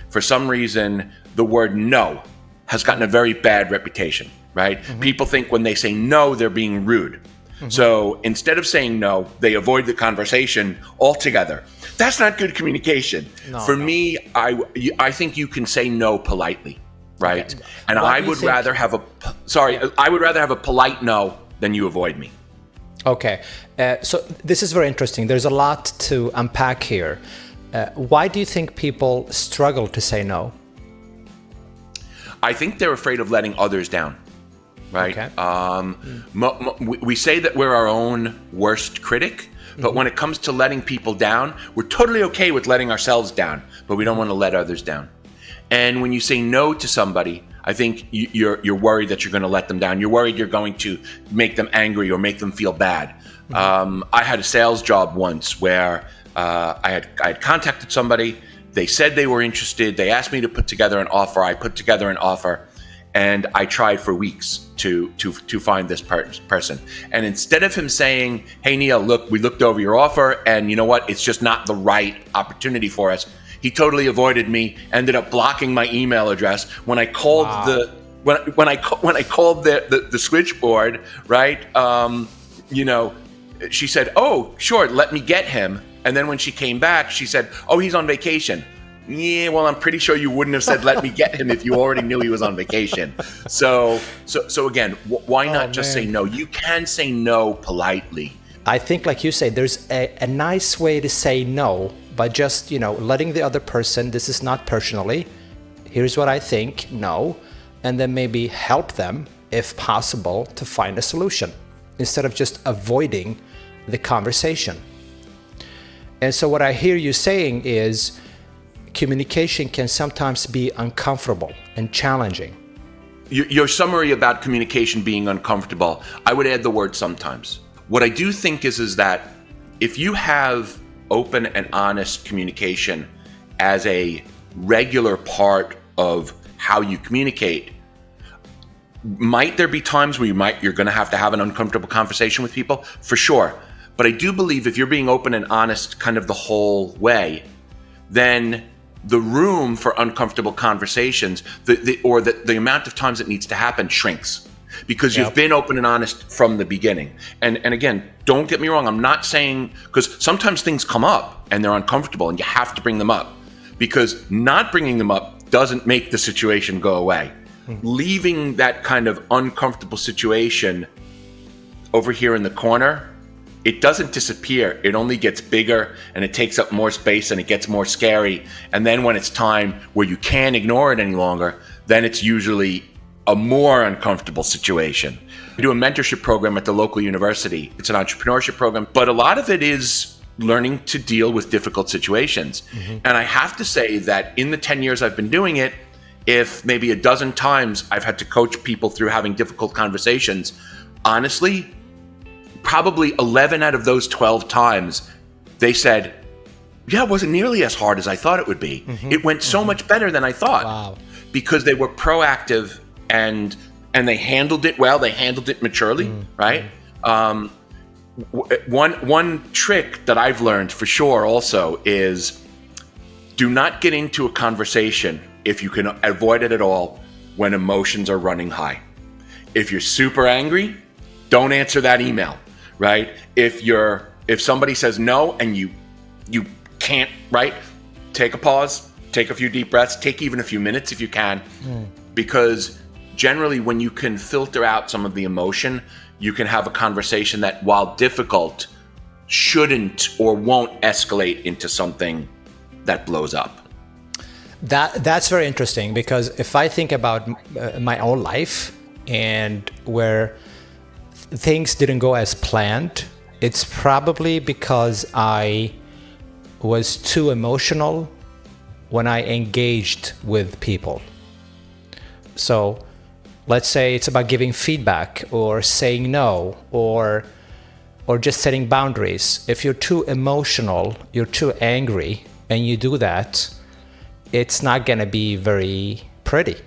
For some reason, the word no has gotten a very bad reputation, right? Mm-hmm. People think when they say no, they're being rude. Mm-hmm. So instead of saying no, they avoid the conversation altogether. That's not good communication. For me, I think you can say no politely, right? Okay. And I would rather have a polite no than you avoid me. Okay, so this is very interesting. There's a lot to unpack here. Why do you think people struggle to say no? I think they're afraid of letting others down, right? Okay. We say that we're our own worst critic, but when it comes to letting people down, we're totally okay with letting ourselves down, but we don't want to let others down. And when you say no to somebody, I think you're worried that you're going to let them down. You're worried you're going to make them angry or make them feel bad. I had a sales job once where I had contacted somebody. They said they were interested. They asked me to put together an offer. I put together an offer, and I tried for weeks to find this person. And instead of him saying, "Hey Neil, look, we looked over your offer, and you know what? It's just not the right opportunity for us," he totally avoided me. Ended up blocking my email address. When I called when I called the switchboard, right? She said, "Oh, sure, let me get him." And then when she came back, she said, "Oh, he's on vacation." Yeah, well, I'm pretty sure you wouldn't have said, "Let me get him," if you already knew he was on vacation. So again, why not just say no? You can say no politely. I think, like you say, there's a nice way to say no by just, letting the other person, this is not personally, here's what I think, no, and then maybe help them, if possible, to find a solution instead of just avoiding the conversation. And so what I hear you saying is communication can sometimes be uncomfortable and challenging. Your summary about communication being uncomfortable, I would add the word sometimes. What I do think is that if you have open and honest communication as a regular part of how you communicate, might there be times where you're going to have an uncomfortable conversation with people? For sure. But I do believe if you're being open and honest kind of the whole way, then the room for uncomfortable conversations, the amount of times it needs to happen shrinks because you've been open and honest from the beginning. And again, don't get me wrong. I'm not saying, because sometimes things come up and they're uncomfortable and you have to bring them up, because not bringing them up doesn't make the situation go away. Leaving that kind of uncomfortable situation over here in the corner, it doesn't disappear. It only gets bigger and it takes up more space and it gets more scary. And then when it's time where you can't ignore it any longer, then it's usually a more uncomfortable situation. We do a mentorship program at the local university. It's an entrepreneurship program, but a lot of it is learning to deal with difficult situations. And I have to say that in the 10 years I've been doing it, if maybe a dozen times I've had to coach people through having difficult conversations, honestly, probably 11 out of those 12 times, they said, yeah, it wasn't nearly as hard as I thought it would be. It went so much better than I thought. Because they were proactive and they handled it well. They handled it maturely, right? One trick that I've learned for sure also is do not get into a conversation, if you can avoid it at all, when emotions are running high. If you're super angry, don't answer that email. Right? If somebody says no and you can't, right? Take a pause, take a few deep breaths, take even a few minutes if you can, because generally when you can filter out some of the emotion, you can have a conversation that, while difficult, shouldn't or won't escalate into something that blows up. That's very interesting, because if I think about my own life and where things didn't go as planned, it's probably because I was too emotional when I engaged with people. So let's say it's about giving feedback or saying no or just setting boundaries. If you're too emotional, you're too angry, and you do that, it's not going to be very pretty.